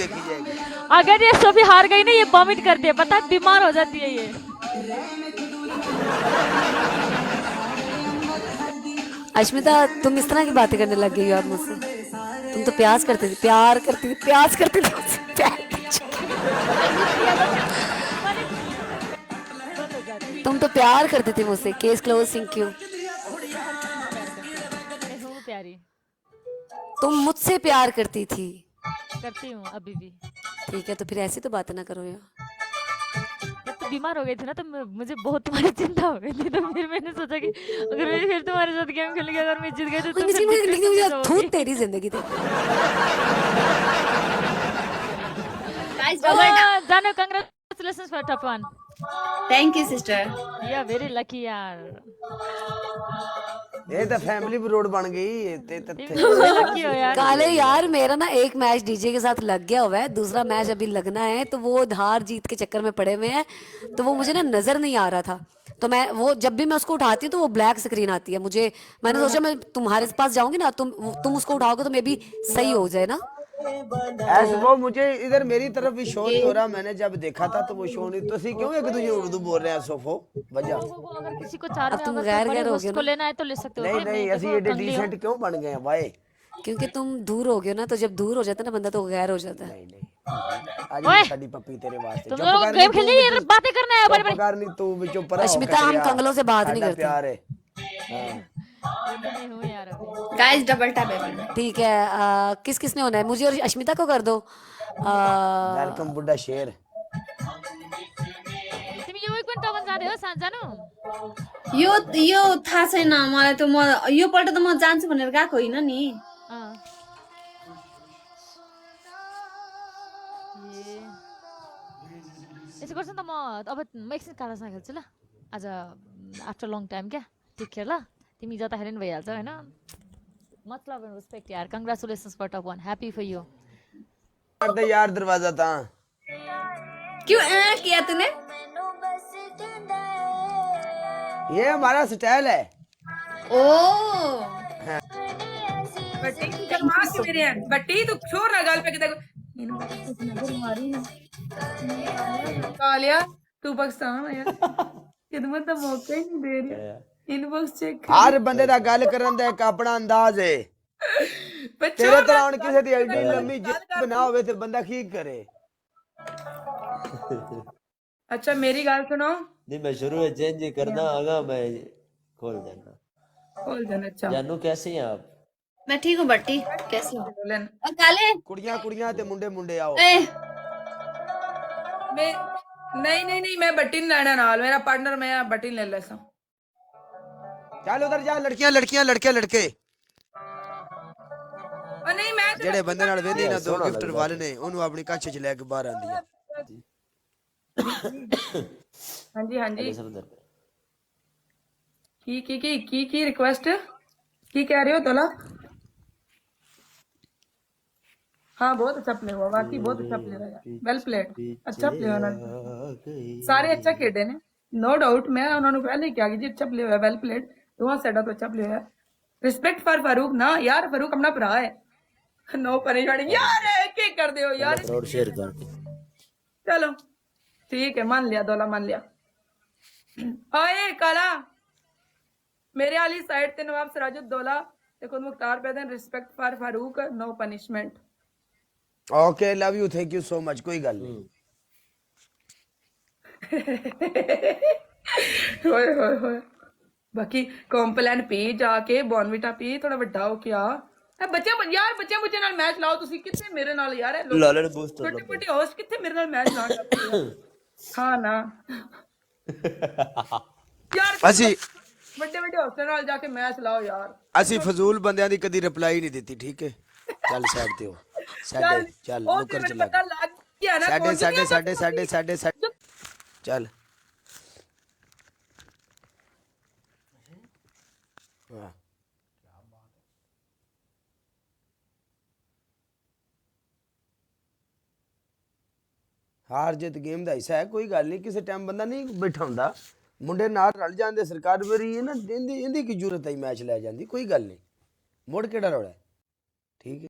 देखी जाएगी। अगर ये सोफी हार गई ना, ये वॉमिट करती है, पता है, बीमार हो जाती है ये। अश्मिता, तुम इस तरह की बातें करने लग गई हो अब मुझसे। तुम तो प्यार करती थी, प्यार करती थी, प्यार करती थी मुझसे, ऐसे किया तो तुम्हारे बंद हो जाती। तुम तो प्यार करती थी मुझसे। Case close, thank you. मैं प्यार करती हूँ, मैं हूँ प्यारी। तुम मुझसे प्यार करती थी। करती हूँ अभी भी। ठीक है, तो फिर ऐसी तो बातें ना करो यार। जब तुम बीमार हो गई थी ना, तो मुझे बहुत तुम्हारी चिंता हो गई थी, तो फिर मैंने सोचा कि अगर मैं फिर तुम्हारे साथ गेम खेलूंगी, अगर मैं जीत गई तो तुम फिर लेकिन डिप्रेशन में मुझे थू जाओगी। तेरी जिंदगी थी। Guys, ओ double tap. जानो, congratulations for top one. Thank you, sister. You are very lucky यार। ये तो फैमिली रोड बन गई ते तुम तथे। सबसे लकी हो यार। काले यार, मेरा ना एक मैच डीजे के साथ लग गया हुआ है, दूसरा मैच अभी लगना है, तो वो हार जीत के चक्कर में पड़े हुए हैं, तो वो मुझे ना नजर नहीं आ रहा था। तो मैं वो जब भी मैं उसको उठाती हूँ तो वो ब्लैक स्क्रीन आती है मुझे। मैंने सोचा मैं तुम्हारे पास जाऊंगी ना, तुम उसको उठाओगे तो मे भी सही हो जाए ना। ऐसे वो मुझे इधर मेरी तरफ भी शो नहीं हो रहा। मैंने जब देखा था तो वो शो नहीं। तो सी क्यों एक दूसरे उर्दू बोल रहे हैं सोफो वजह। वो अगर किसी को चार अब में तुम अगर कोई गैर बड़े गैर हो गए होस्ट को ना, लेना है तो ले सकते हो। नहीं ओके, नहीं मैं ऐसी देखो एडे कंगली हूँ। डिसेंट क्यों बन गए हैं भाई। क्योंकि तुम दूर हो गए ना, तो जब दूर हो जाता है ना बंदा तो गैर हो जाता है। नहीं नहीं आज ओए, भी साडी पप्पी तेरे वास्ते तुम चुप लोग करनी गेम तू खेलनी है, भी इधर बातें करना है बड़े चुप बड़े। करनी तू भी चुप रहा हो अश्मिता, हम खतरिया। कंगलों से बात नहीं साडा करते। प्यार है। हाँ। ये तो मैं हूँ यार अभी। Guys, double tap everyone. ठीक है, किस किसने होना है? मुझे और अश्मिता को कर दो। वेलकम बुड्ढा शेर। तिमी यो एक पनि टगन जाँदै हो जानु। यो थाहा छैन मलाई त। म यो पल्ट त म जान्छु भनेर गएको होइन नि। अँ। ए यसो गर्छ नि त, म एकछिन कालासँग खेल्छु ल आज, आफ्टर लङ टाइम क्या। ठिक खेल ल, तिमी जताखेरि पनि भइहाल्छ होइन। मच लभ एन्ड रेस्पेक्ट यार। Congratulations for top one, happy for you. कर दे यार दरवाजा ता। क्यों किया तूने? ये हमारा स्टाइल है। ओ बट्टी तू शर्मा क्यों मेरे हैं? बट्टी तू छोड़ ना गाल पे किधर नजर मारी ना। कालिया तू पाकिस्तान है यार। खिदमत का मौका ही नहीं दे रही। इनबॉक्स चेक हर बंदे दा गल करन दा एक अपना अंदाज है। तेरे तरह हुन किसे दी एडी लम्मी जिब ना होवे ते बंदा की करे। अच्छा मेरी गाल सुनो। नहीं मैं शुरू में चेंज करना आगा मैं खोल देना। खोल देना। अच्छा जानू कैसे हैं आप? मैं ठीक हूँ बट्टी, कैसी हो? बोलन और काले कुड़ियां कुड़ियां ते मुंडे मुंडे आओ। ए मैं नहीं नहीं नहीं मैं बट्टी नहीं लेना नाल। मेरा पार्टनर मैं बट्टी ले लेसा। चल उधर जा लड़कियां लड़कियां लड़के लड़के। और नहीं मैं तो जेड़े बंदे नाल वेंदी ना दो सोहना गिफ्टर लगदा वाले ने ओनु अपनी कच्छ च लेके बाहर आंदी है। हाँ जी हाँ जी। पहले सब उधर पे। की रिक्वेस्ट की कह रहे हो तोला? हाँ बहुत अच्छा प्ले हुआ, वाकई बहुत अच्छा प्ले हुआ यार। वेल प्लेड, अच्छा प्ले हुआ उन्होंने। सारे अच्छा खेडे ने, नो डाउट। मैं उन्होंने पहले ही क्या जी अच्छा प्ले हुआ, वेल प्लेड। दोनों साइडा तो अच्छा प्ले हुआ। रिस्पेक्ट फॉर फारूक ना यार, फारूक अपना भरा है। नो परेशानी यार, क्या कर दे हो यार। और शेयर कर। चलो ठीक है, मान लिया दौला, मान लिया। ओए काला, मेरे वाली साइड ते नवाब सिराजुद्दौला ते खुद मुख्तार पैदन। Respect for Farooq, no punishment. Okay love you thank you so much. कोई गल नहीं। होए होए होए। बाकी कॉम्पलैन पी जाके, बॉर्नविटा पी, थोड़ा ਵੱਡਾ ਹੋ क्या। ਬੱਚੇ ਯਾਰ ਬੱਚਿਆਂ ਬੁੱਚੇ ਨਾਲ ਮੈਚ ਲਾਓ ਤੁਸੀਂ। ਕਿੱਥੇ ਮੇਰੇ ਨਾਲ ਯਾਰ ਇਹ ਲੋਕ लाले बूस्टर ਛੋਟੇ ਛੋਟੇ ਹੋਸਟ ਕਿੱਥੇ ਮੇਰੇ ਨਾਲ ਮੈਚ ਲਾਉਣ ਜਾਂਦੇ ਆ। ਹਾਂ ਨਾ ਯਾਰ ਅਸੀਂ ਵੱਡੇ ਵੱਡੇ ਹੋਸਟਾਂ ਨਾਲ ਜਾ ਕੇ ਮੈਚ ਲਾਓ ਯਾਰ। ਅਸੀਂ ਫਜ਼ੂਲ ਬੰਦਿਆਂ ਦੀ ਕਦੀ ਰਿਪਲਾਈ ਨਹੀਂ ਦਿੱਤੀ ਠੀਕ ਹੈ। ਚੱਲ ਸਾਈਡ ਤੇ ਹੋ। ਸਾਡੇ ਚੱਲ ਉਹ ਨੁੱਕਰ ਤੇ ਚ ਮੈਨੂੰ ਲੱਗ। ਪਤਾ ਲੱਗ ਗਿਆ ਨਾ ਸਾਡੇ ਕੌਣ ਸਾਡੇ ਸਾਡੇ ਸਾਡੇ ਸਾਡੇ ਸਾਡੇ ਚੱਲ। ਹਾਂ ਹਾਰ ਜਿੱਤ ਗੇਮ ਦਾ ਹਿੱਸਾ ਹੈ। ਕੋਈ ਗੱਲ ਨਹੀਂ, ਕਿਸੇ ਟਾਈਮ ਬੰਦਾ ਨਹੀਂ ਬੈਠਾ ਹੁੰਦਾ। ਮੁੰਡੇ ਨਾਲ ਰਲ ਜਾਂਦੇ। ਸਰਕਾਰ ਵਰੀ ਹੈ ਨਾ, ਇਹਦੀ ਕੀ ਜ਼ਰੂਰਤ ਹੈ ਮੈਚ ਲੈ ਜਾਂਦੀ। ਕੋਈ ਗੱਲ ਨਹੀਂ, ਮੁੜ ਕਿਹੜਾ ਰੌਲਾ ਠੀਕ ਹੈ।